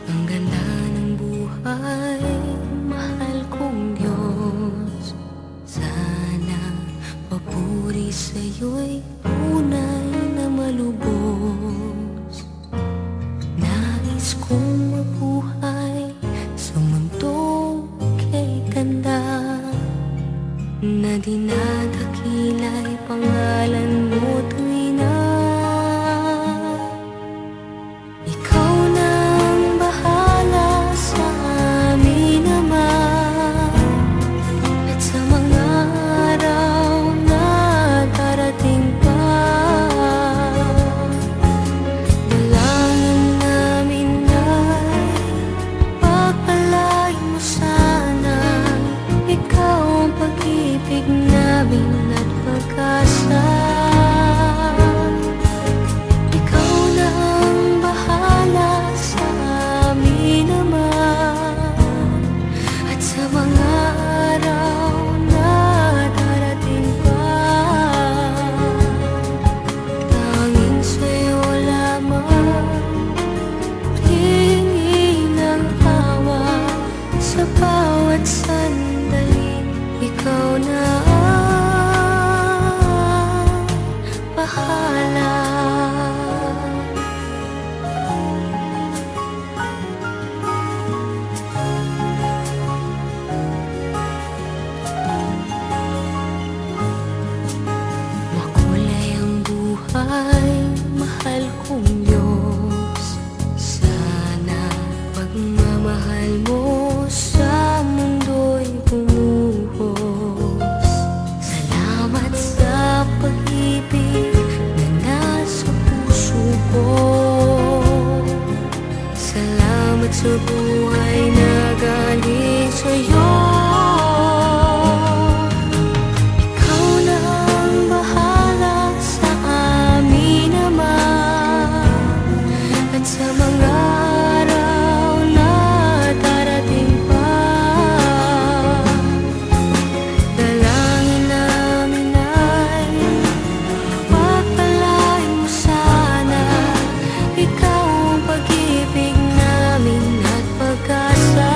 Ang ganda ng buhay, mahal kong Diyos. Sana papuri sa'yo'y tunay na malubos. Nais kong mabuhay sa mundong kay ganda, na dinadakila'y pangalan mo tuwi na. Ikaw nang bahala sa amin naman, at sa mga araw na darating pa. Dalangin namin ay pagpalain mo sana. Ikaw ang pag-ibig namin at pag-asa. Ikaw na ang bahala sa amin naman, at sa mga araw na darating pa. Tanging sa'yo lamang hihingi ng awa sa bawat sandali. Ikaw na ang bahala. Makulay ang buhay, mahal kong Diyos. Sana pagmamahal mo sa mundo'y bumuhos. Salamat sa pag-ibig na nasa puso ko. Salamat sa buhay na galing sa'yo. Ikaw na ang bahala sa amin naman, at sa mga araw na darating pa. Dalangin namin ay pagpalain mo sana. Ikaw ang pag-ibig namin at pag-asa.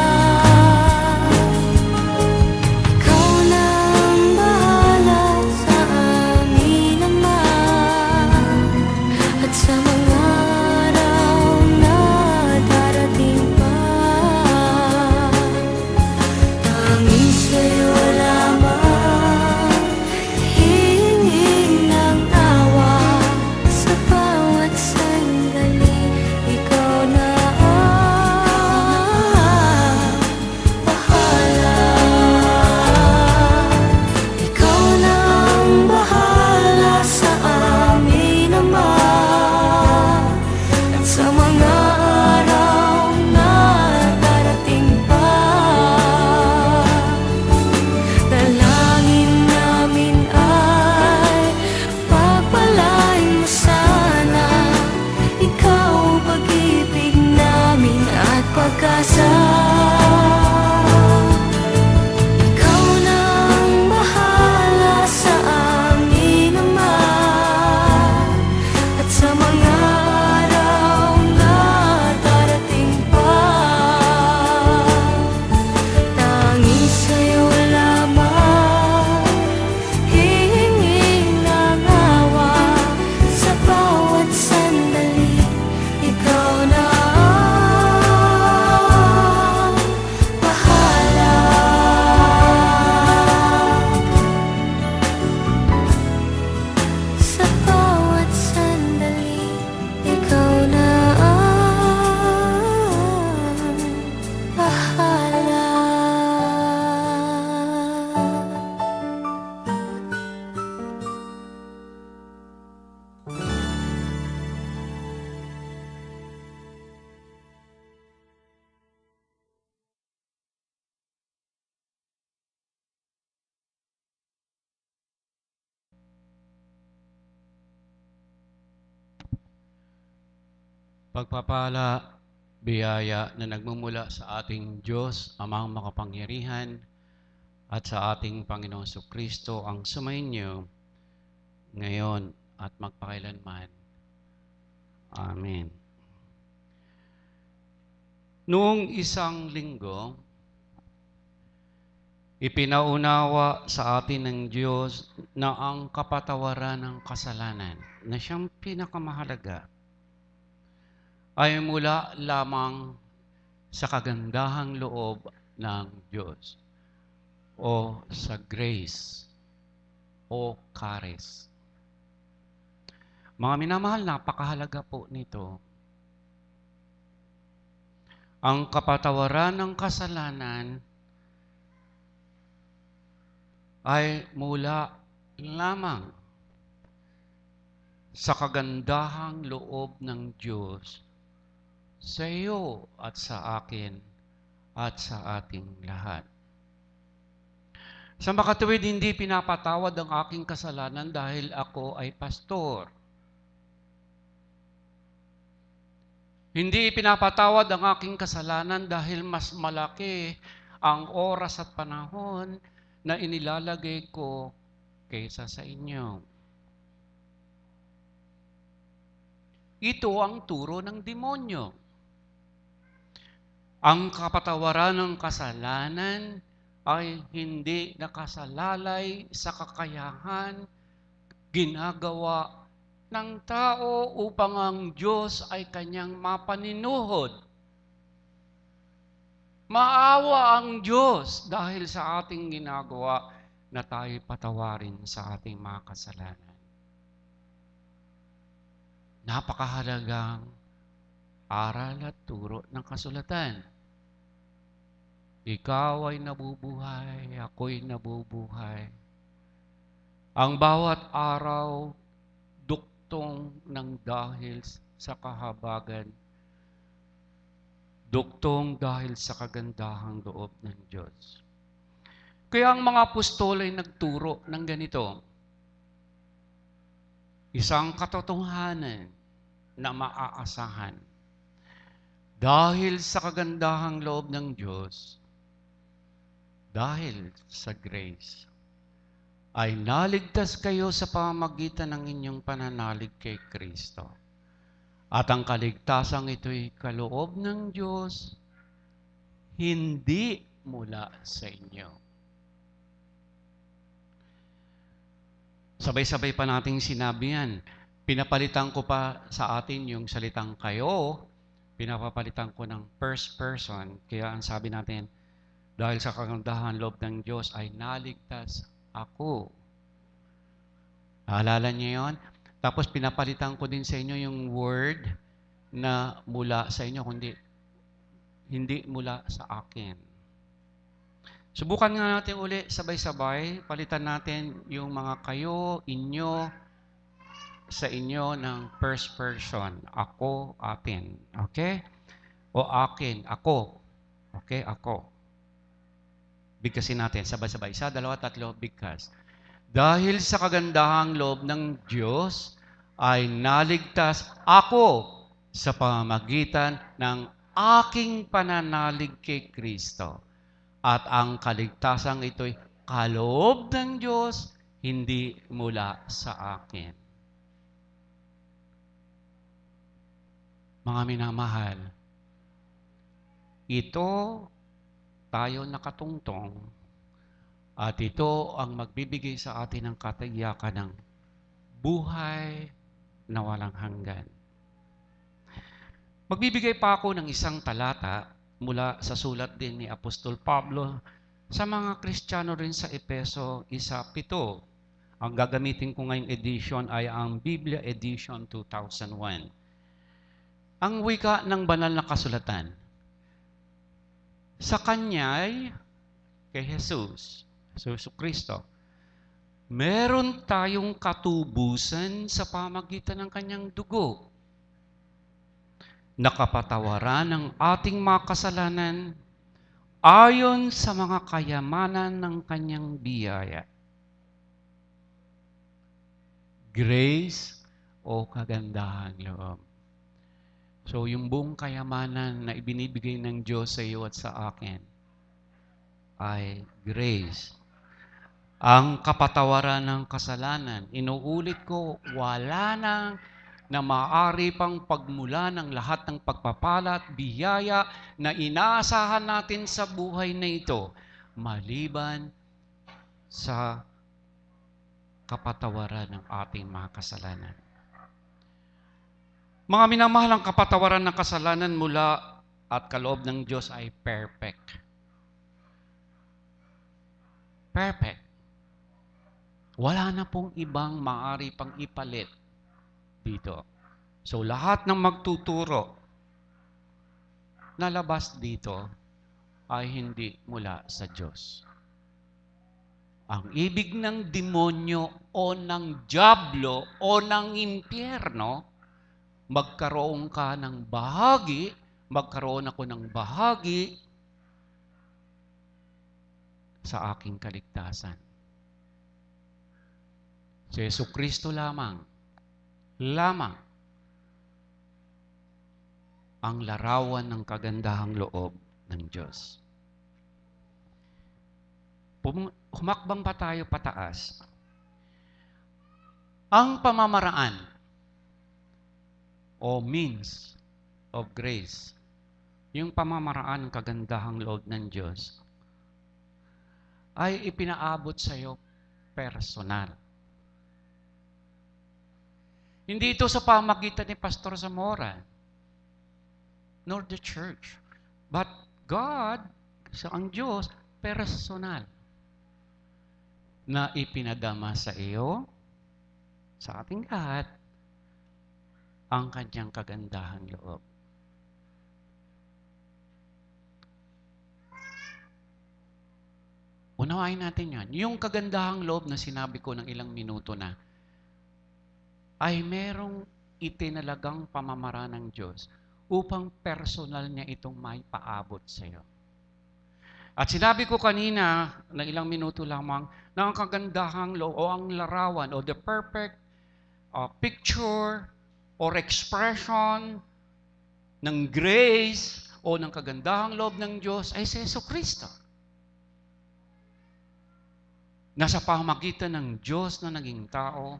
Ikaw na ang bahala sa amin naman, at sa mga araw na darating pa. Tanging sa'yo lamang hihingi ng awa sa bawat sandali. Ikaw na ang bahala. Ikaw na ang bahala sa amin naman, at sa mga araw na darating pa. Dalangin namin ay pagpalain mo sana. Ikaw ang pag-ibig namin at pag-asa. Ikaw na ang bahala sa amin naman, at sa mga araw na darating pa. Tanging sa'yo lamang hihingi ng awa sa bawat sandali. Ikaw na ang Pagpapala, biyaya na nagmumula sa ating Diyos, Amang makapangyarihan, at sa ating Panginoong Kristo ang sumainyo ngayon at magpakailanman. Amen. Noong isang linggo, ipinaunawa sa atin ng Diyos na ang kapatawaran ng kasalanan na siyang pinakamahalaga ay mula lamang sa kagandahang loob ng Diyos o sa grace o charis. Mga minamahal, napakahalaga po nito. Ang kapatawaran ng kasalanan ay mula lamang sa kagandahang loob ng Diyos sa iyo at sa akin at sa ating lahat. Sa makatuwid, hindi pinapatawad ang aking kasalanan dahil ako ay pastor. Hindi pinapatawad ang aking kasalanan dahil mas malaki ang oras at panahon na inilalagay ko kaysa sa inyo. Ito ang turo ng demonyo. Ang kapatawaran ng kasalanan ay hindi nakasalalay sa kakayahan ginagawa ng tao upang ang Diyos ay kanyang mapaninuhod. Maawa ang Diyos dahil sa ating ginagawa na tayo patawarin sa ating mga kasalanan. Napakahalagang aral at turo ng kasulatan. Ikaw ay nabubuhay, ako'y nabubuhay. Ang bawat araw, duktong ng dahil sa kahabagan, duktong dahil sa kagandahang loob ng Diyos. Kaya ang mga apostol ay nagturo ng ganito. Isang katotohanan na maaasahan. Dahil sa kagandahang loob ng Diyos, dahil sa grace, ay naligtas kayo sa pamamagitan ng inyong pananalig kay Kristo. At ang kaligtasang ito'y kaloob ng Diyos, hindi mula sa inyo. Sabay-sabay pa nating sinabi yan. Pinapalitan ko pa sa atin yung salitang kayo, pinapapalitan ko ng first person. Kaya ang sabi natin, dahil sa kagandahan loob ng Diyos ay naligtas ako. Naalala niyo yun? Tapos pinapalitan ko din sa inyo yung word na mula sa inyo, kundi hindi mula sa akin. Subukan nga natin uli, sabay-sabay. Palitan natin yung mga kayo, inyo, sa inyo ng first person. Ako, atin. Okay? O akin, ako. Okay, ako. Bigkasin natin, sabay-sabay. Isa, dalawa, tatlo, bigkas. Dahil sa kagandahang loob ng Diyos, ay naligtas ako sa pamamagitan ng aking pananalig kay Kristo. At ang kaligtasang ito'y kaloob ng Diyos, hindi mula sa akin. Mga minamahal, ito tayo nakatungtong at ito ang magbibigay sa atin ng katiyakan ng buhay na walang hanggan. Magbibigay pa ako ng isang talata mula sa sulat din ni Apostol Pablo sa mga Kristiyano rin sa Efeso 1:7. Ang gagamitin ko ngayong edition ay ang Biblia Edition 2001. Ang wika ng banal na kasulatan. Sa Kanya'y, kay Jesus Kristo, meron tayong katubusan sa pamagitan ng Kanyang dugo. Nakapatawaran ng ating mga kasalanan ayon sa mga kayamanan ng Kanyang biyaya. Grace o kagandahang loob. So, yung buong kayamanan na ibinibigay ng Diyos sa iyo at sa akin ay grace. Ang kapatawaran ng kasalanan, inuulit ko, wala nang na maaari pang pagmula ng lahat ng pagpapala at biyaya na inaasahan natin sa buhay na ito, maliban sa kapatawaran ng ating mga kasalanan. Mga minamahal, ang kapatawaran ng kasalanan mula at kaloob ng Diyos ay perfect. Perfect. Wala na pong ibang maaari pang ipalit dito. So, lahat ng magtuturo na labas dito ay hindi mula sa Diyos. Ang ibig ng demonyo o ng diablo o ng impyerno, magkaroon ka ng bahagi, magkaroon ako ng bahagi sa aking kaligtasan. Si Jesucristo lamang ang larawan ng kagandahang loob ng Diyos. Humakbang pa tayo pataas. Ang pamamaraan o means of grace, yung pamamaraan ng kagandahang loob ng Diyos, ay ipinaabot sa iyo personal. Hindi ito sa pamagitan ni Pastor Zamora, nor the church. But God, ang Diyos, personal, na ipinadama sa iyo, sa ating lahat, ang kanyang kagandahang loob. Unawain natin yan. Yung kagandahang loob na sinabi ko ng ilang minuto na, ay merong itinalagang pamamaraan ng Diyos upang personal niya itong may paabot sa iyo. At sinabi ko kanina, na ilang minuto lamang, na ang kagandahang loob o ang larawan o the perfect picture or expression ng grace o ng kagandahang loob ng Diyos ay si Jesucristo. Nasa pamagitan ng Diyos na naging tao,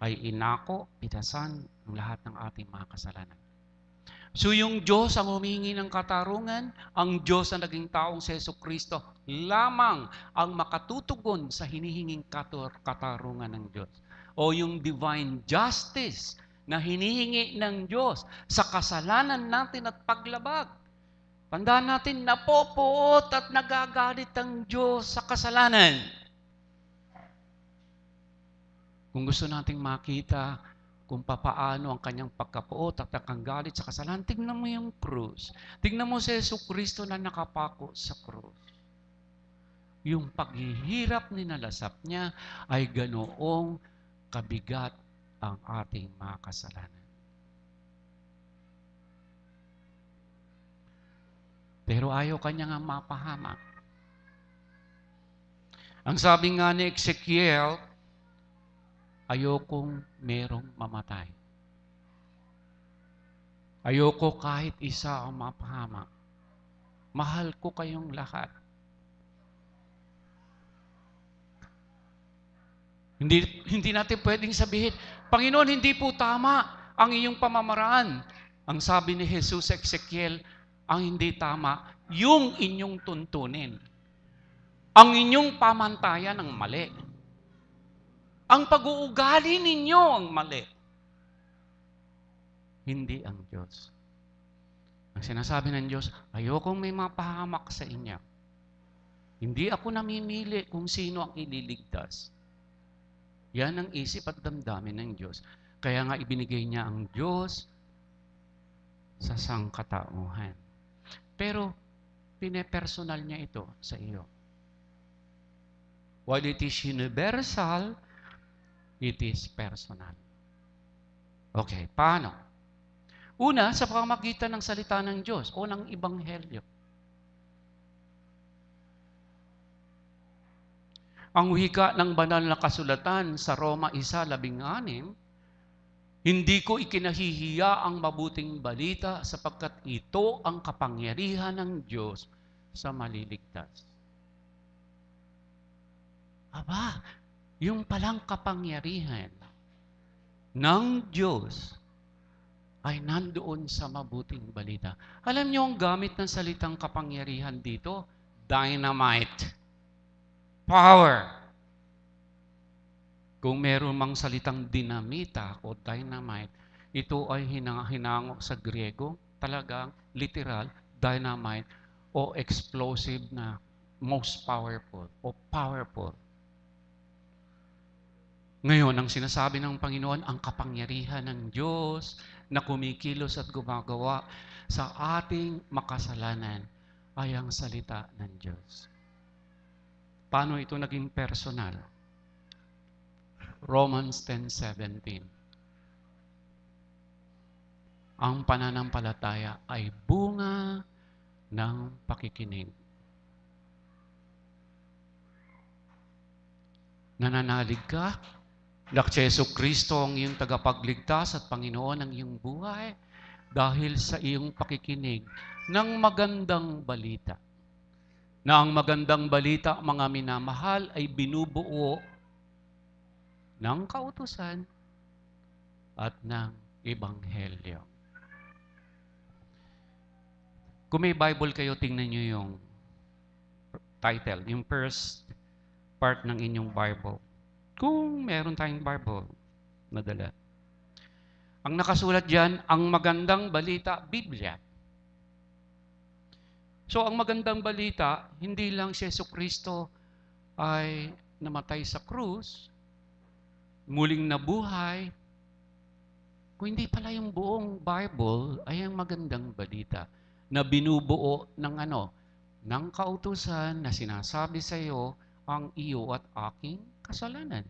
ay inako, pitasan ang lahat ng ating mga kasalanan. So yung Diyos ang humingi ng katarungan, ang Diyos na naging taong si Jesucristo lamang ang makatutugon sa hinihinging katarungan ng Diyos. O yung divine justice na hinihingi ng Diyos sa kasalanan natin at paglabag. Tandaan natin, napopoot at nagagalit ang Diyos sa kasalanan. Kung gusto nating makita kung papaano ang kanyang pagkapuot at ang galit sa kasalanan, tignan mo yung krus. Tignan mo si Jesucristo na nakapako sa krus. Yung paghihirap ninalasap niya ay ganoong kabigat ang ating mga kasalanan. Pero ayaw kanya nga mapahamak. Ang sabi nga ni Ezekiel, ayokong merong mamatay. Ayoko kahit isa ang mapahamak. Mahal ko kayong lahat. Hindi natin pwedeng sabihin, Panginoon, hindi po tama ang iyong pamamaraan. Ang sabi ni Jesus sa Ezekiel, ang hindi tama, yung inyong tuntunin. Ang inyong pamantayan ang mali. Ang pag-uugali ninyo ang mali. Hindi ang Diyos. Ang sinasabi ng Diyos, ayokong may mapahamak sa inyo. Hindi ako namimili kung sino ang ililigtas. Yan ang isip at damdamin ng Diyos. Kaya nga ibinigay niya ang Diyos sa sangkatauhan. Pero pinepersonal niya ito sa iyo. While it is universal, it is personal. Okay, paano? Una, sa pamamagitan ng salita ng Diyos o ng Ebanghelyo. Ang wika ng banal na kasulatan sa Roma 1:16, Hindi ko ikinahihiya ang mabuting balita sapagkat ito ang kapangyarihan ng Diyos sa maliligtas. Aba, yung palang kapangyarihan ng Diyos ay nandoon sa mabuting balita. Alam niyo ang gamit ng salitang kapangyarihan dito? Dynamite. Power. Kung meron mang salitang dinamita o dynamite, ito ay hinango sa Griego, talagang literal, dynamite o explosive na most powerful o powerful. Ngayon, ang sinasabi ng Panginoon, ang kapangyarihan ng Diyos na kumikilos at gumagawa sa ating makasalanan ay ang salita ng Diyos. Paano ito naging personal? Romans 10:17. Ang pananampalataya ay bunga ng pakikinig. Nananalig ka? Si Jesu Kristo ang iyong tagapagligtas at Panginoon ng iyong buhay dahil sa iyong pakikinig ng magandang balita. Na ang magandang balita, mga minamahal, ay binubuo ng kautusan at ng ebanghelyo. Kung may Bible kayo, tingnan nyo yung title, yung first part ng inyong Bible. Kung meron tayong Bible, madala. Ang nakasulat dyan, ang magandang balita, Biblia. So, ang magandang balita, hindi lang si Jesu Kristo ay namatay sa krus, muling nabuhay, kung hindi pala yung buong Bible ay ang magandang balita na binubuo ng ng kautusan na sinasabi sa iyo ang iyo at aking kasalanan.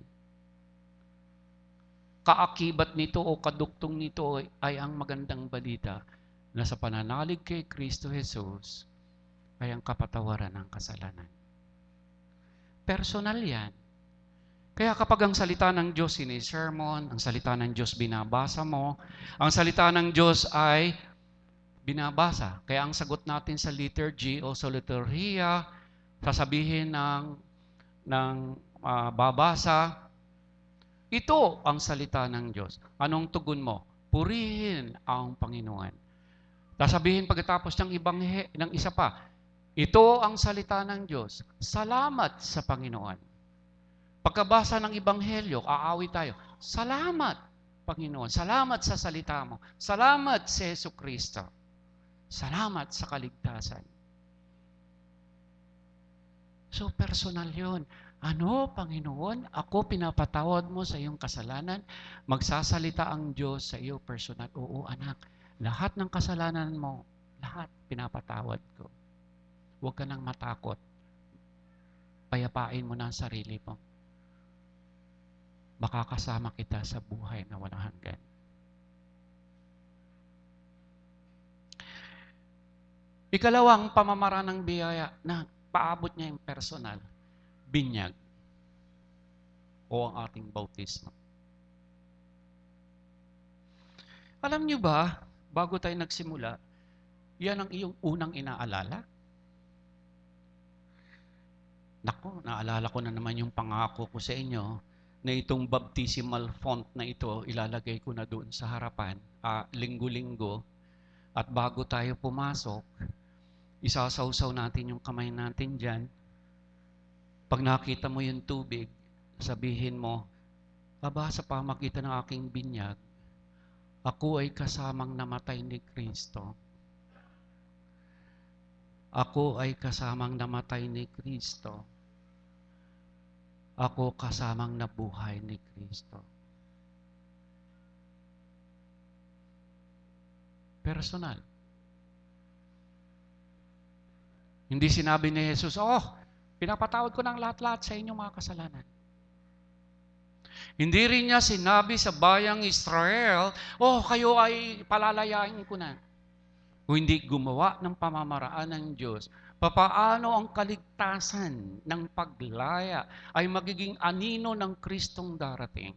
Kaakibat nito o kaduktong nito ay ang magandang balita na sa pananalig kay Kristo Jesus ay ang kapatawaran ng kasalanan. Personal yan. Kaya kapag ang salita ng Diyos sini-sermon, ang salita ng Diyos binabasa mo, ang salita ng Diyos ay binabasa. Kaya ang sagot natin sa liturgy o sa liturhiya, sasabihin ng babasa, ito ang salita ng Diyos. Anong tugon mo? Purihin ang Panginoon. Sasabihin pagkatapos ng isa pa, ito ang salita ng Diyos. Salamat sa Panginoon. Pagkabasa ng Ebanghelyo, aawi tayo. Salamat, Panginoon. Salamat sa salita mo. Salamat sa Jesu Kristo. Salamat sa kaligtasan. So, personal yun. Ano, Panginoon? Ako pinapatawad mo sa iyong kasalanan. Magsasalita ang Diyos sa iyo personal. Oo, anak. Lahat ng kasalanan mo, lahat pinapatawad ko. Huwag ka nang matakot. Payapain mo na ang sarili mo. Baka kasama kita sa buhay na walang hanggan. Ikalawang pamamaraan ng biyaya na paabot niya yung personal, binyag o ang ating bautismo. Alam niyo ba, bago tayo nagsimula, yan ang iyong unang inaalala? Nako, naalala ko na naman yung pangako ko sa inyo na itong baptismal font na ito, ilalagay ko na doon sa harapan, linggo-linggo, at bago tayo pumasok, isasawsaw natin yung kamay natin dyan. Pag nakita mo yung tubig, sabihin mo, aba, sa pamagitan ng aking binyag, ako ay kasamang namatay ni Kristo. Ako ay kasamang namatay ni Kristo. Ako kasamang nabuhay ni Kristo. Personal. Hindi sinabi ni Jesus, pinapatawad ko ng lahat-lahat sa inyong mga kasalanan. Hindi rin niya sinabi sa bayang Israel, kayo ay palalayain ko na. Kung hindi gumawa ng pamamaraan ng Diyos, papaano ang kaligtasan ng paglaya ay magiging anino ng Kristong darating?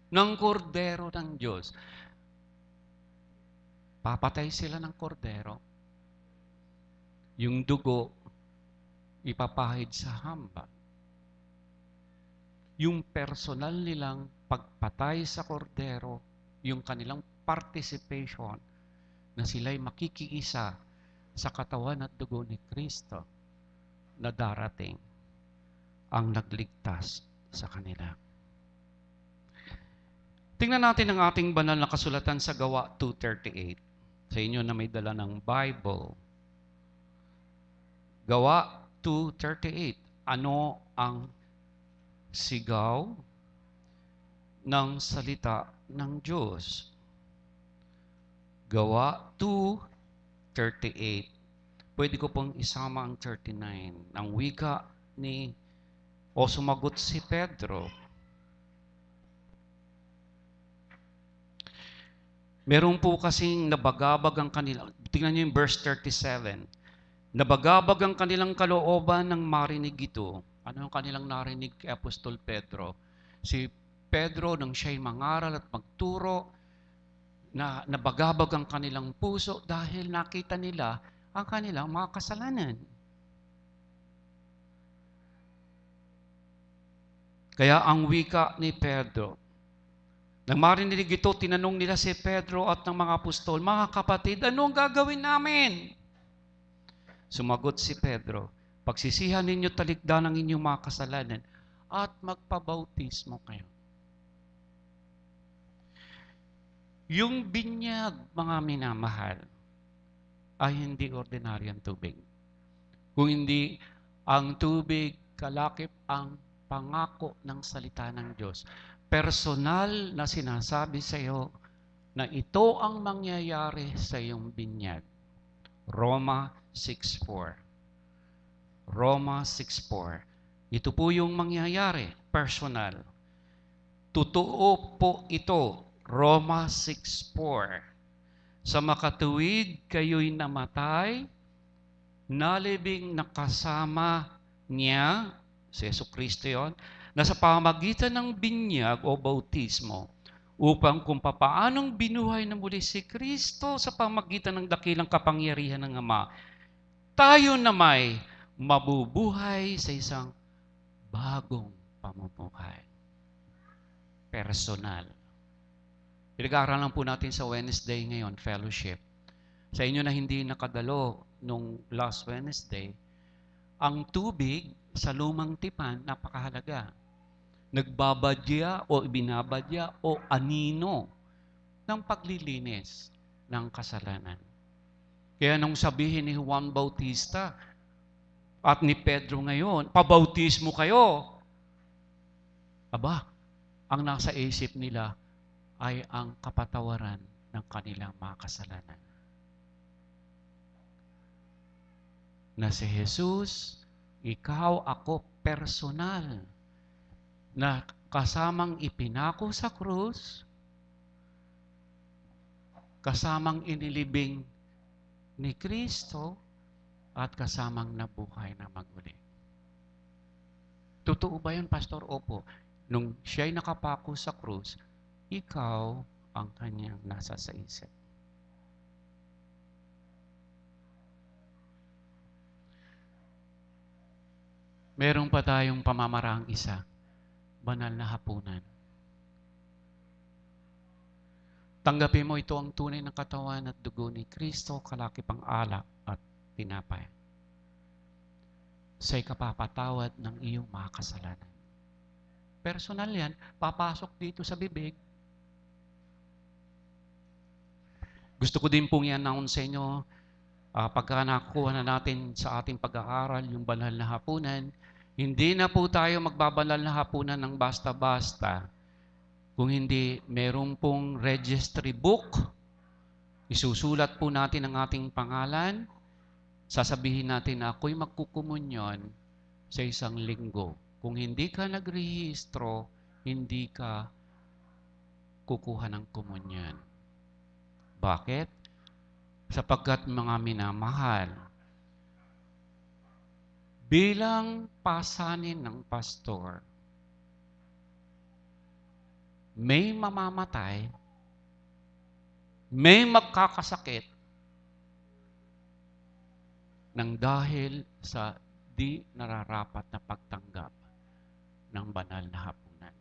ng kordero ng Diyos. Papatay sila ng kordero. Yung dugo, ipapahid sa hamba. Yung personal nilang pagpatay sa kordero, yung kanilang participation na sila'y makikiisa sa katawan at dugo ni Kristo na darating ang nagligtas sa kanila. Tingnan natin ang ating banal na kasulatan sa Gawa 2:38. Sa inyo na may dala ng Bible. Gawa 2:38. Ano ang sigaw ng salita ng Diyos? Gawa 2:38. Pwede ko pong isama ang 39. Ang wika ni o sumagot si Pedro. Meron po kasing nabagabag ang kanilang, tingnan niyo yung verse 37. Nabagabag ang kanilang kalooban ng marinig ito. Ano ang kanilang narinig kay Apostol Pedro? Si Pedro, nang siya'y mangaral at magturo, na nabagabag ang kanilang puso dahil nakita nila ang kanilang mga kasalanan. Kaya ang wika ni Pedro, nang marinig ito, tinanong nila si Pedro at ng mga apostol, mga kapatid, ano ang gagawin namin? Sumagot si Pedro, pagsisihan ninyo talikdan ang inyong mga kasalanan at magpabautismo kayo. Yung binyag, mga minamahal, ay hindi ordinaryong tubig. Kung hindi ang tubig, kalakip ang pangako ng salita ng Diyos. Personal na sinasabi sa iyo na ito ang mangyayari sa iyong binyag. Roma 6:4. Roma 6:4. Ito po yung mangyayari, personal. Totoo po ito, Roma 6:4. Sa makatuwid kayo'y namatay, nalibing nakasama niya, si Jesucristo yun, na sa pamagitan ng binyag o bautismo, upang kung papaanong binuhay na muli si Kristo sa pamagitan ng dakilang kapangyarihan ng Ama, tayo na may mabubuhay sa isang bagong pamumuhay. Personal. Pinag-aaralan po natin sa Wednesday ngayon, fellowship. Sa inyo na hindi nakadalo nung last Wednesday, ang tubig sa lumang tipan, napakahalaga. Nagbabadya o ibinabadya o anino ng paglilinis ng kasalanan. Kaya nung sabihin ni Juan Bautista at ni Pedro ngayon, pabautismo kayo. Aba, ang nasa isip nila ay ang kapatawaran ng kanilang mga kasalanan. Na si Jesus, ikaw, ako, personal, na kasamang ipinako sa krus, kasamang inilibing ni Kristo, at kasamang nabuhay na maguli. Totoo ba yun, Pastor? Opo. Nung siya'y nakapako sa krus, ikaw ang kanyang nasa sa isip. Meron pa tayong pamamaraang isa, banal na hapunan. Tanggapin mo ito ang tunay ng katawan at dugo ni Kristo, kalakip ang alak at tinapay. Sa'y kapapatawad ng iyong mga kasalanan. Personal yan, papasok dito sa bibig. Gusto ko din pong i-announce sa inyo, pagka nakuha na natin sa ating pag-aaral yung banal na hapunan, hindi na po tayo magbabanal na hapunan ng basta-basta. Kung hindi, meron pong registry book, isusulat po natin ang ating pangalan, sasabihin natin na ako'y magkukumunyon sa isang linggo. Kung hindi ka nagrehistro, hindi ka kukuha ng komunyon. Bakit? Sapagkat mga minamahal, bilang pasanin ng pastor, may mamamatay, may magkakasakit nang dahil sa di nararapat na pagtanggap ng banal na hapunan.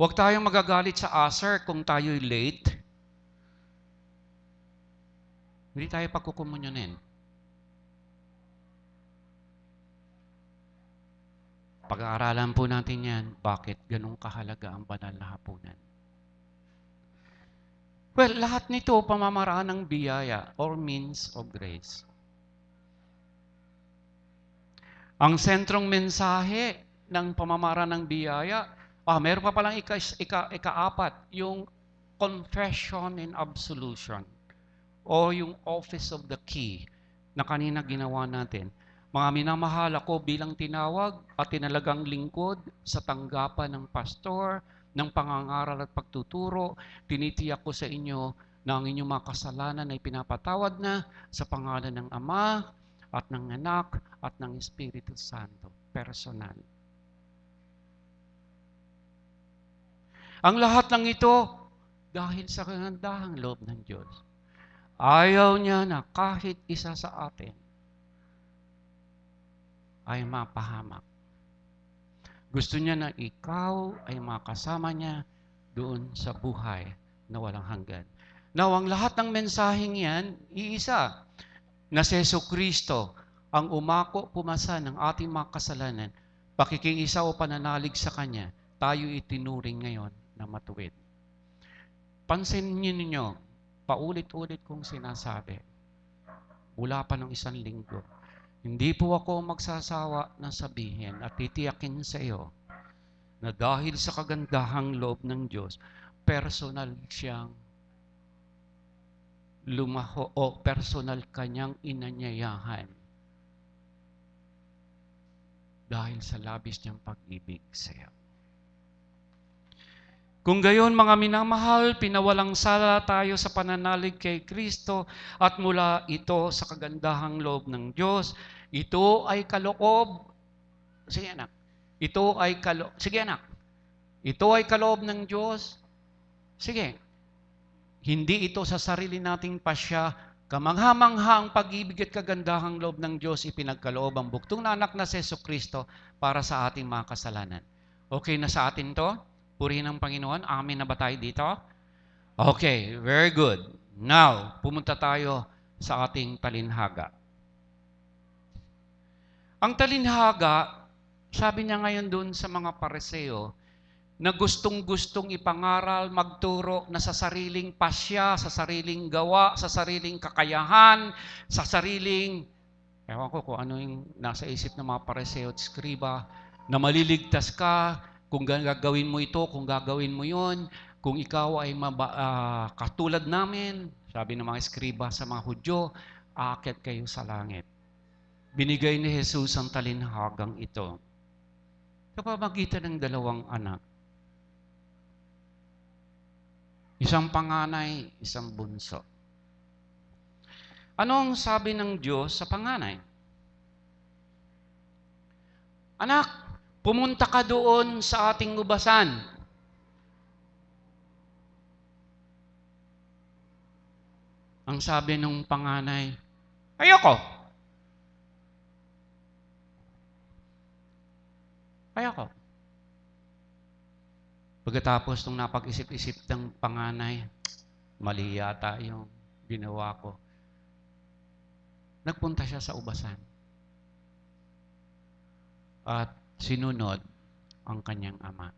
Huwag tayong magagalit sa aser kung tayo'y late. Hindi tayo pagkukumunyonin. Pag-aaralan po natin yan, bakit ganun kahalaga ang banal na hapunan. Well, lahat nito pamamaraan ng biyaya or means of grace. Ang sentrong mensahe ng pamamaraan ng biyaya, meron pa palang ika-apat, yung confession and absolution o yung office of the key na kanina ginawa natin. Mga minamahal, ako bilang tinawag at tinalagang lingkod sa tanggapan ng pastor, ng pangangaral at pagtuturo, tinitiyak ko sa inyo na ang inyong mga kasalanan ay pinapatawad na sa pangalan ng Ama at ng Anak at ng Espiritu Santo. Personal. Ang lahat ng ito dahil sa kagandahang loob ng Diyos. Ayaw niya na kahit isa sa atin ay mapahamak. Gusto niya na ikaw ay makasama niya doon sa buhay na walang hanggan. Now, ang lahat ng mensaheng yan, iisa, na si Jesucristo ang umako pumasa ng ating mga kasalanan, pakikiisa o pananalig sa Kanya, tayo itinuring ngayon na matuwid. Pansinin ninyo, paulit-ulit kong sinasabi, mula pa ng 1 linggo, hindi po ako magsasawa na sabihin at titiyakin sa iyo na dahil sa kagandahang loob ng Diyos, personal siyang lumaho o personal kanyang inanyayahan dahil sa labis niyang pag-ibig sa iyo. Kung gayon, mga minamahal, pinawalang sala tayo sa pananalig kay Kristo at mula ito sa kagandahang loob ng Diyos. Ito ay kaloob. Sige anak. Sige anak. Ito ay kaloob ng Diyos. Sige. Hindi ito sa sarili nating pasya. Kamangha-mangha ang pag-ibig at kagandahang loob ng Diyos ipinagkaloob ang buktong na anak na si Jesucristo para sa ating mga kasalanan. Okay na sa atin to? Purihin ng Panginoon. Amin na ba tayo dito? Okay, very good. Now, pumunta tayo sa ating talinhaga. Ang talinhaga, sabi niya ngayon doon sa mga Pariseo, na gustong-gustong ipangaral, magturo na sa sariling pasya, sa sariling gawa, sa sariling kakayahan, sa sariling, ewan ko kung ano yung nasa isip ng mga Pariseo at Skriba, na maliligtas ka, kung gagawin mo ito, kung gagawin mo yon, kung ikaw ay katulad namin, sabi ng mga Skriba sa mga Hudyo, aakyat kayo sa langit. Binigay ni Jesus ang talinhagang ito sa pamamagitan ng dalawang anak. Isang panganay, isang bunso. Anong sabi ng Diyos sa panganay? Anak, pumunta ka doon sa ating ubasan. Ang sabi ng panganay, ayoko. Ayoko. Pagkatapos nung napag-isip-isip ng panganay, mali yata yung ginawa ko. Nagpunta siya sa ubasan. At sinunod ang kanyang ama.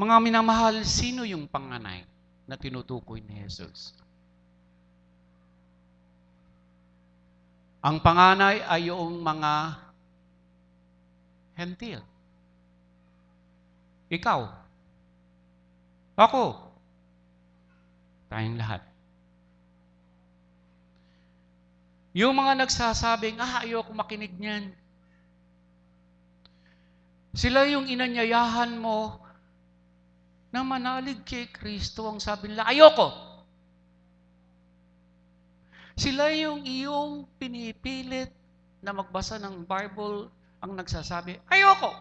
Mga minamahal, sino yung panganay na tinutukoy ni Jesus? Ang panganay ay yung mga hentil. Ikaw. Ako. Tayong lahat. Yung mga nagsasabing, ayoko makinig niyan. Sila yung inanyayahan mo na manalig kay Kristo. Ang sabi nila, ayoko. Sila yung iyong pinipilit na magbasa ng Bible. ang nagsasabi, ayoko.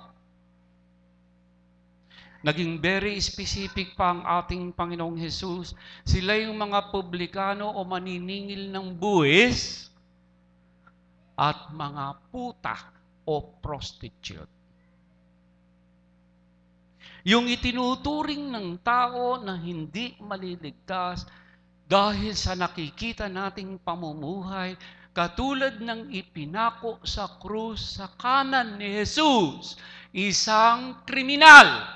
Naging very specific pa ang ating Panginoong Jesus. Sila yung mga publikano o maniningil ng buwis at mga puta o prostitute. Yung itinuturing ng tao na hindi maliligtas dahil sa nakikita nating pamumuhay, katulad ng ipinako sa krus sa kanan ni Jesus, isang kriminal.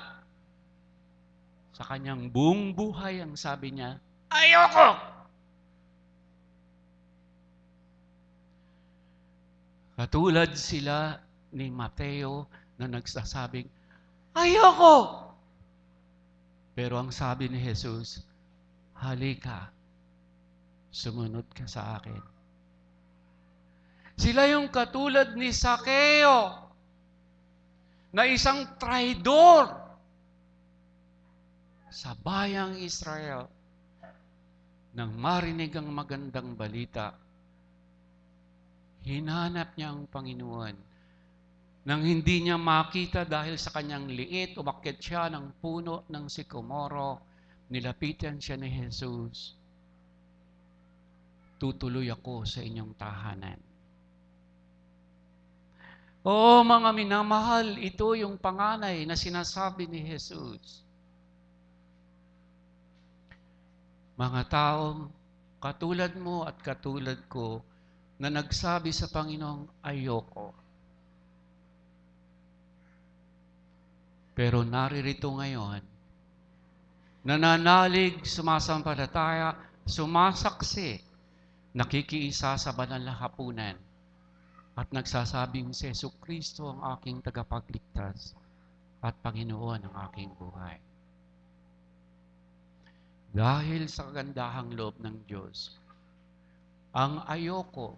Sa kanyang buong buhay, ang sabi niya, ayoko! Katulad sila ni Mateo na nagsasabing, ayoko! Pero ang sabi ni Jesus, halika, sumunod ka sa akin. Sila yung katulad ni Sakeo, na isang traidor sa bayang Israel. Nang marinig ang magandang balita, hinanap niya ang Panginoon. Nang hindi niya makita dahil sa kanyang liit, umakyat siya ng puno ng sikomoro, nilapitan siya ni Jesus. Tutuloy ako sa inyong tahanan. Oo, mga minamahal, ito yung panganay na sinasabi ni Jesus. Mga taong katulad mo at katulad ko na nagsabi sa Panginoong ayoko. Pero naririto ngayon, nananalig, sumasampalataya, sumasaksi, nakikiisa sa banal na hapunan, at nagsasabing si Jesucristo ang aking tagapagligtas at Panginoon ang aking buhay. Dahil sa kagandahang loob ng Diyos, ang ayoko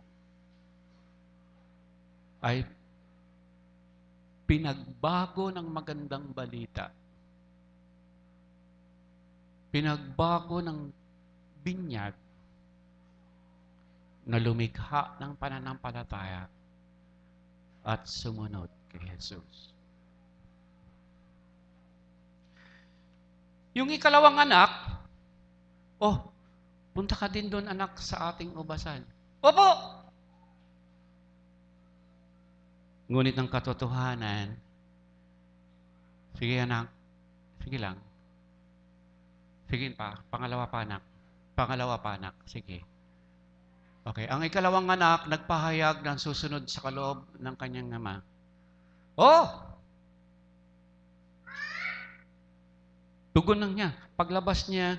ay pinagbago ng magandang balita. Pinagbago ng binyag na lumikha ng pananampalataya at sumunod kay Jesus. Yung ikalawang anak, punta ka din doon anak sa ating ubasan. Opo! Ngunit ang katotohanan, sige anak, sige lang. Sige pa, pangalawa pa anak, sige. Okay, ang ikalawang anak, nagpahayag ng susunod sa kaloob ng kanyang ama. Tugon lang niya. Paglabas niya,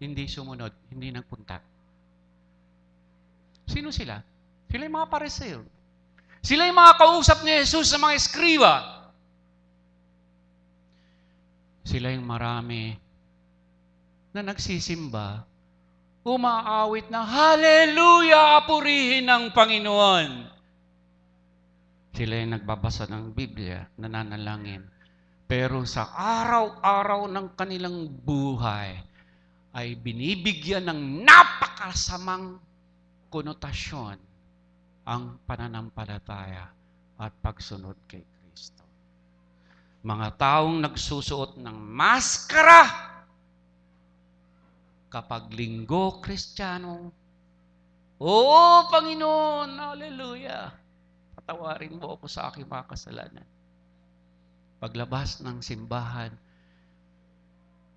hindi sumunod, hindi nagpunta. Sino sila? Sila yung mga Pariseo. Sila yung mga kausap ni Jesus sa mga eskriba. Sila yung marami na nagsisimba, umaawit na, Hallelujah! Purihin ng Panginoon! Sila yung nagbabasa ng Biblia, nananalangin. Pero sa araw-araw ng kanilang buhay, ay binibigyan ng napakasamang konotasyon ang pananampalataya at pagsunod kay Kristo. Mga taong nagsusuot ng maskara kapag linggo Kristiyano, oo, Panginoon, hallelujah, patawarin mo ako sa aking mga kasalanan. Paglabas ng simbahan,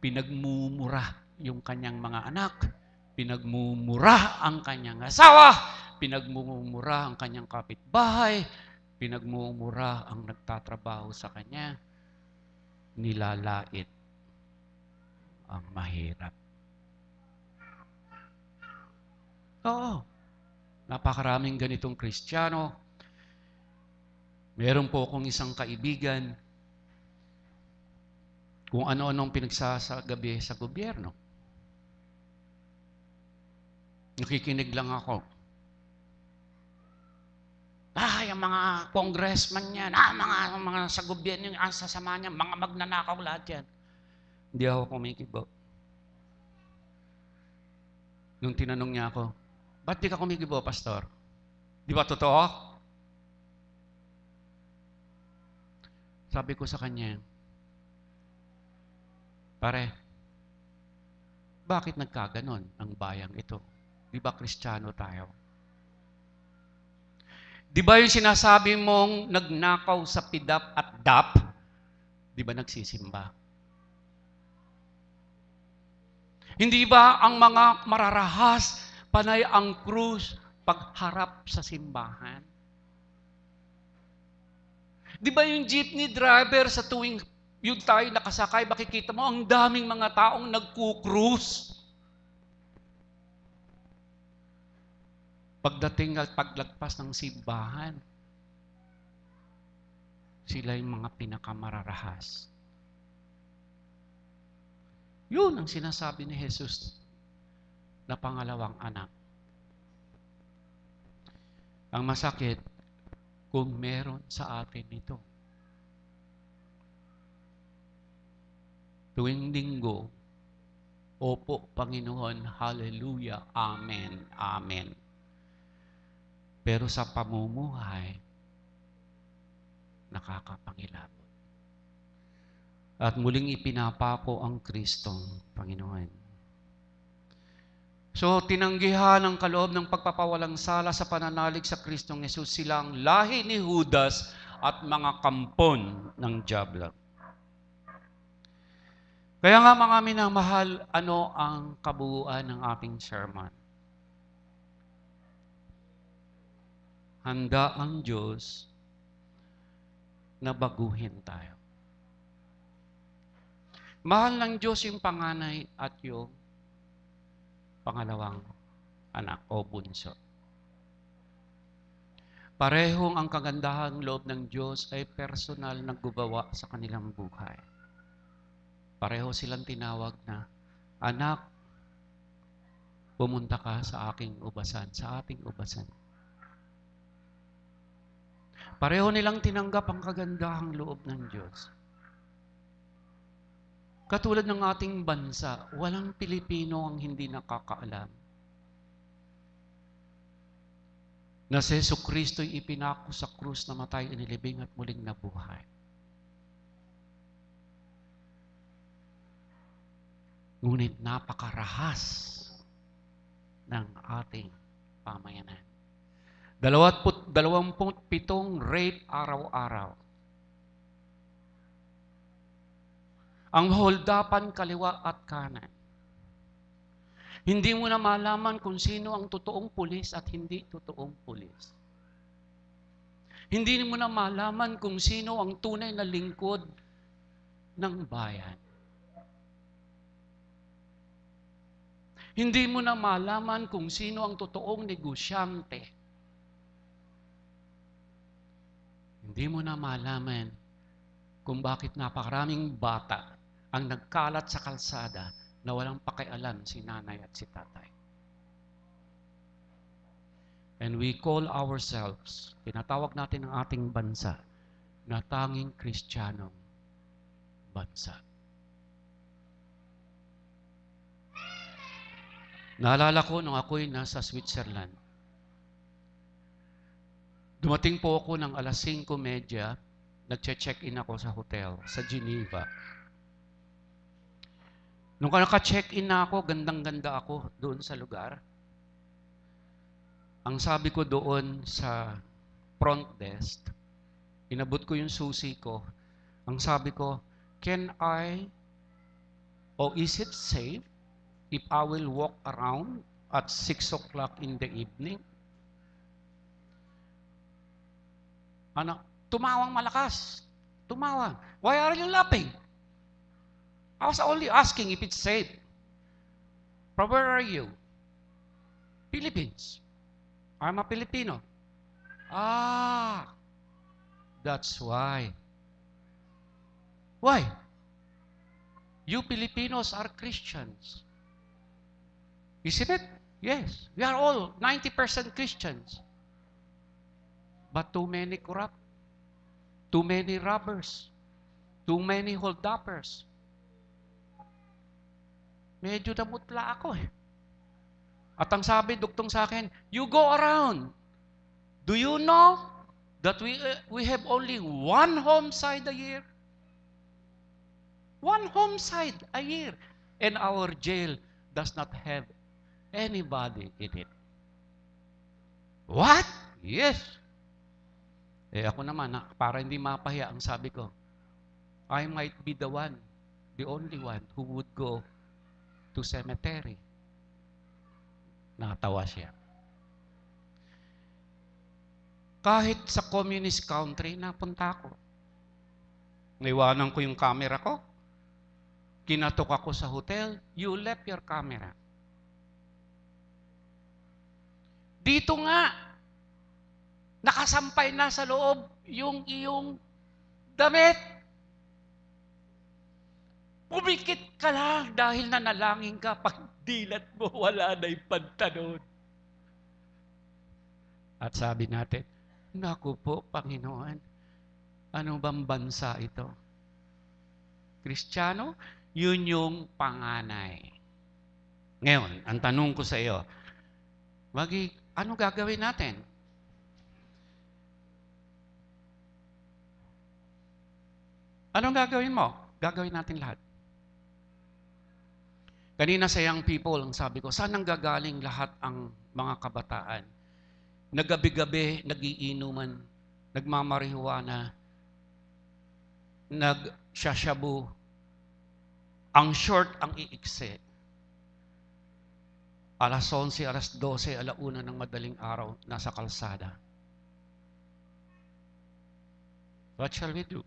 pinagmumura yung kanyang mga anak, pinagmumura ang kanyang asawa, pinagmumura ang kanyang kapitbahay, pinagmumura ang nagtatrabaho sa kanya, nilalait ang mahirap. Oo, napakaraming ganitong Kristiyano. Meron po akong isang kaibigan, kung ano-anong pinagsasagabi sa gobyerno. Nakikinig lang ako. Yung mga congressman yan, mga sa gobyerno, ang sasama niya, mga magnanakaw lahat yan. Hindi ako kumikibo. Nung tinanong niya ako, ba't di ka kumikibo, Pastor? Di ba totoo? Sabi ko sa kanya, pare, bakit nagkaganon ang bayang ito? Di ba Kristiyano tayo? Di ba yung sinasabi mong nagnakaw sa pidap at dap? Di ba nagsisimba? Hindi ba ang mga mararahas, panay ang krus, pagharap sa simbahan? Di ba yung jeepney driver sa tuwing yung tayo nakasakay, makikita mo, ang daming mga taong nagkukrus. Pagdating at paglagpas ng simbahan, sila yung mga pinakamararahas. Yun ang sinasabi ni Jesus na pangalawang anak. Ang masakit, kung meron sa atin ito. Tuwing linggo, opo, Panginoon, hallelujah, amen, amen. Pero sa pamumuhay, nakakapangilabot. At muling ipinapako ang Kristong Panginoon. So, tinanggihan ng kaloob ng pagpapawalang sala sa pananalig sa Kristong Yesus silang lahi ni Judas at mga kampon ng Diablo. Kaya nga mga minamahal, ano ang kabuuan ng ating sermon? Handa ang Diyos na baguhin tayo. Mahal ng Diyos yung panganay at yung pangalawang anak o bunso. Parehong ang kagandahang loob ng Diyos ay personal na gumawa sa kanilang buhay. Pareho silang tinawag na, anak, pumunta ka sa aking ubasan, sa ating ubasan. Pareho nilang tinanggap ang kagandahang loob ng Diyos. Katulad ng ating bansa, walang Pilipino ang hindi nakakaalam na si Jesucristo'y ipinako sa krus na matay, inilibing at muling nabuhay. Ngunit napakarahas ng ating pamayanan. 27 rape araw-araw. Ang holdapan kaliwa at kanan. Hindi mo na malaman kung sino ang totoong pulis at hindi totoong pulis. Hindi mo na malaman kung sino ang tunay na lingkod ng bayan. Hindi mo na malaman kung sino ang totoong negosyante. Hindi mo na malaman kung bakit napakaraming bata ang nagkalat sa kalsada na walang pakialam si nanay at si tatay. And we call ourselves, tinatawag natin ang ating bansa, na tanging Kristiyanong bansa. Naalala ko nung ako'y nasa Switzerland. Dumating po ako ng 5:30, nagche-check-in ako sa hotel sa Geneva. Nung naka-check-in na ako, gandang-ganda ako doon sa lugar. Ang sabi ko doon sa front desk, inabot ko yung susi ko. Ang sabi ko, is it safe if I will walk around at 6 o'clock in the evening? Tumawang malakas. Tumawang. Why are you laughing? I was only asking if it's safe. From where are you? Philippines. I'm a Filipino. That's why. Why? You Filipinos are Christians. Isn't it? Yes. We are all 90% Christians. But too many corrupt. Too many robbers. Too many hold-uppers. Medyo namutla ako eh. At ang sabi, duktong sa akin, you go around. Do you know that we have only one homicide a year. One homicide a year. And our jail does not have anybody in it. What? Yes. Ako naman, para hindi mapahiya, ang sabi ko, I might be the only one who would go to cemetery. Nakatawa siya. Kahit sa communist country, napunta ako. Naiwanan ko yung camera ko. Kinatok ako sa hotel. You left your camera. Dito nga, nakasampay na sa loob yung iyong damit. Pumikit ka lang dahil nanalangin ka. Pag dilat mo, wala na yung pantalon. At sabi natin, naku po, Panginoon, ano bang bansa ito? Kristiyano, yun yung panganay. Ngayon, ang tanong ko sa iyo, ano gagawin natin? Anong gagawin mo? Gagawin natin lahat. Kanina sa young people, ang sabi ko, saan ang gagaling lahat ang mga kabataan? Nagabi-gabi, nagiinuman, nagmamarihuana, nagsyasyabu. Ang short, ang iikse. Alas 11, alas 12, alauna ng madaling araw, nasa kalsada. What shall we do?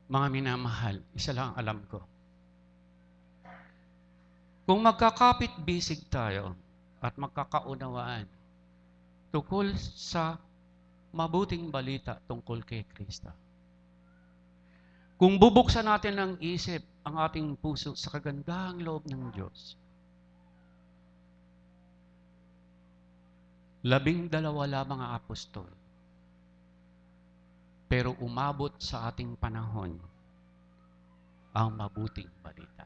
Mga minamahal, isa lang ang alam ko. Kung magkakapit-bisig tayo at magkakaunawaan tungkol sa mabuting balita tungkol kay Kristo. Kung bubuksan natin ang isip, ang ating puso sa kagandahang loob ng Diyos, 12 lamang ang apostol. Pero umabot sa ating panahon ang mabuting balita.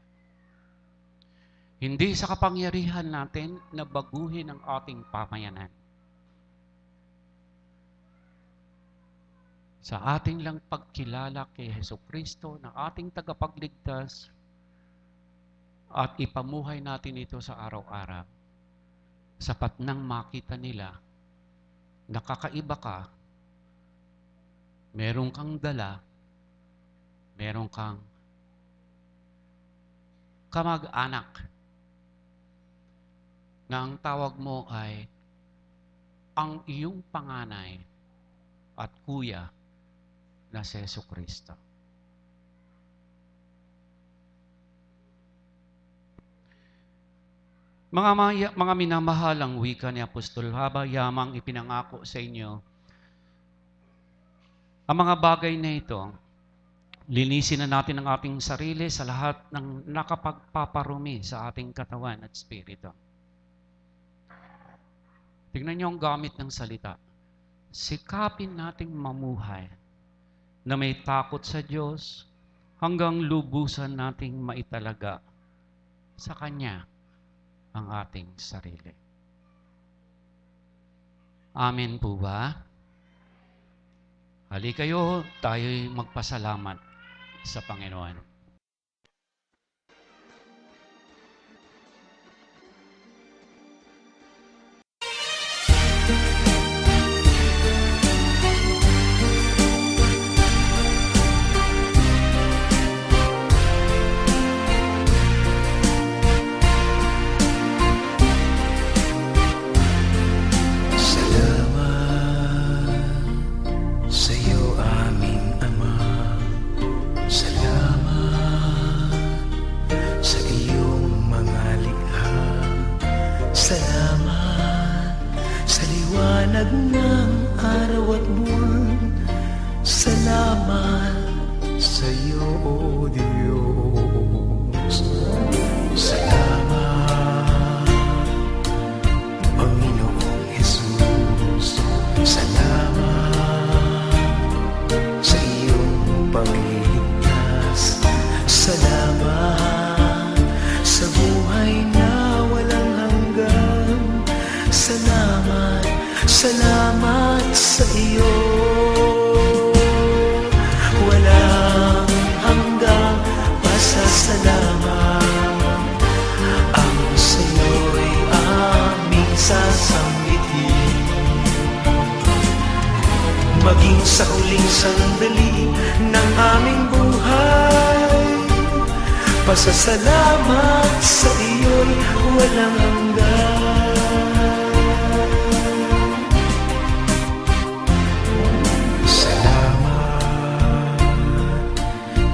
Hindi sa kapangyarihan natin na baguhin ang ating pamayanan. Sa ating lang pagkilala kay Jesucristo na ating tagapagligtas at ipamuhay natin ito sa araw-araw, sapat nang makita nila na kakaiba ka, meron kang dala, meron kang kamag-anak na ang tawag mo ay ang iyong panganay at kuya na si Jesucristo. Mga minamahalang wika ni Apostol, haba yamang ipinangako sa inyo, ang mga bagay na ito, linisin na natin ang ating sarili sa lahat ng nakapagpaparumi sa ating katawan at spirito. Tingnan niyo ang gamit ng salita. Sikapin nating mamuhay na may takot sa Diyos hanggang lubusan nating maitalaga sa Kanya ang ating sarili. Amen po ba? Hali kayo, tayo'y magpasalamat sa Panginoon. Sa'yo aming Ama, salamat. sa huling sandali ng aming buhay. Pasasalamat sa iyo'y walang hanggan. Salamat,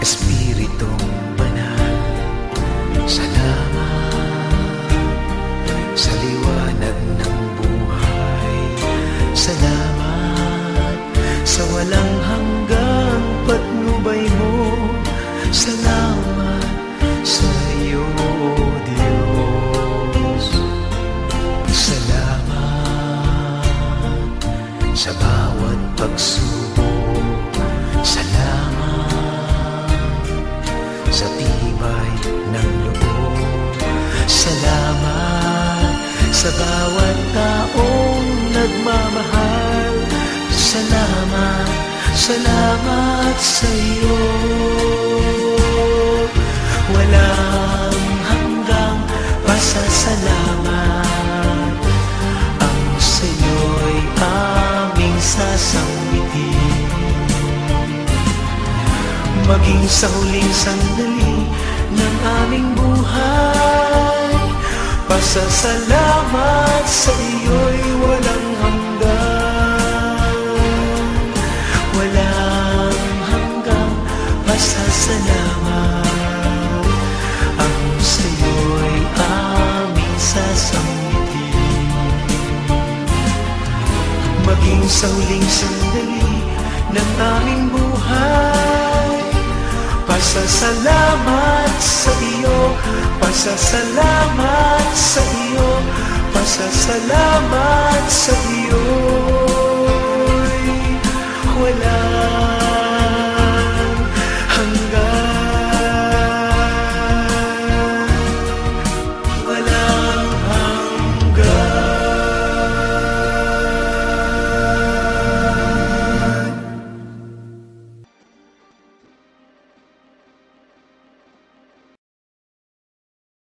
Espiritong Banal. Salamat sa liwanag ng buhay. Salamat sa walang hanggang patnubay mo. Salamat sa iyo, Diyos. Salamat sa bawat pagsubok. Salamat sa tibay ng loob. Salamat sa bawat taong nagmamahal. Salamat, salamat sa iyo. Walang hanggang pasasalamat ang sa'yo'y aming sasanggitin. Maging sa huling sandali ng aming buhay, pasasalamat sa iyo'y walang hanggan. Walang hanggang pasasalamat ang sa'yo'y aming sasanggitin. Maging sa huling sandali ng aming buhay, pasasalamat sa iyo, pasasalamat sa iyo, pasasalamat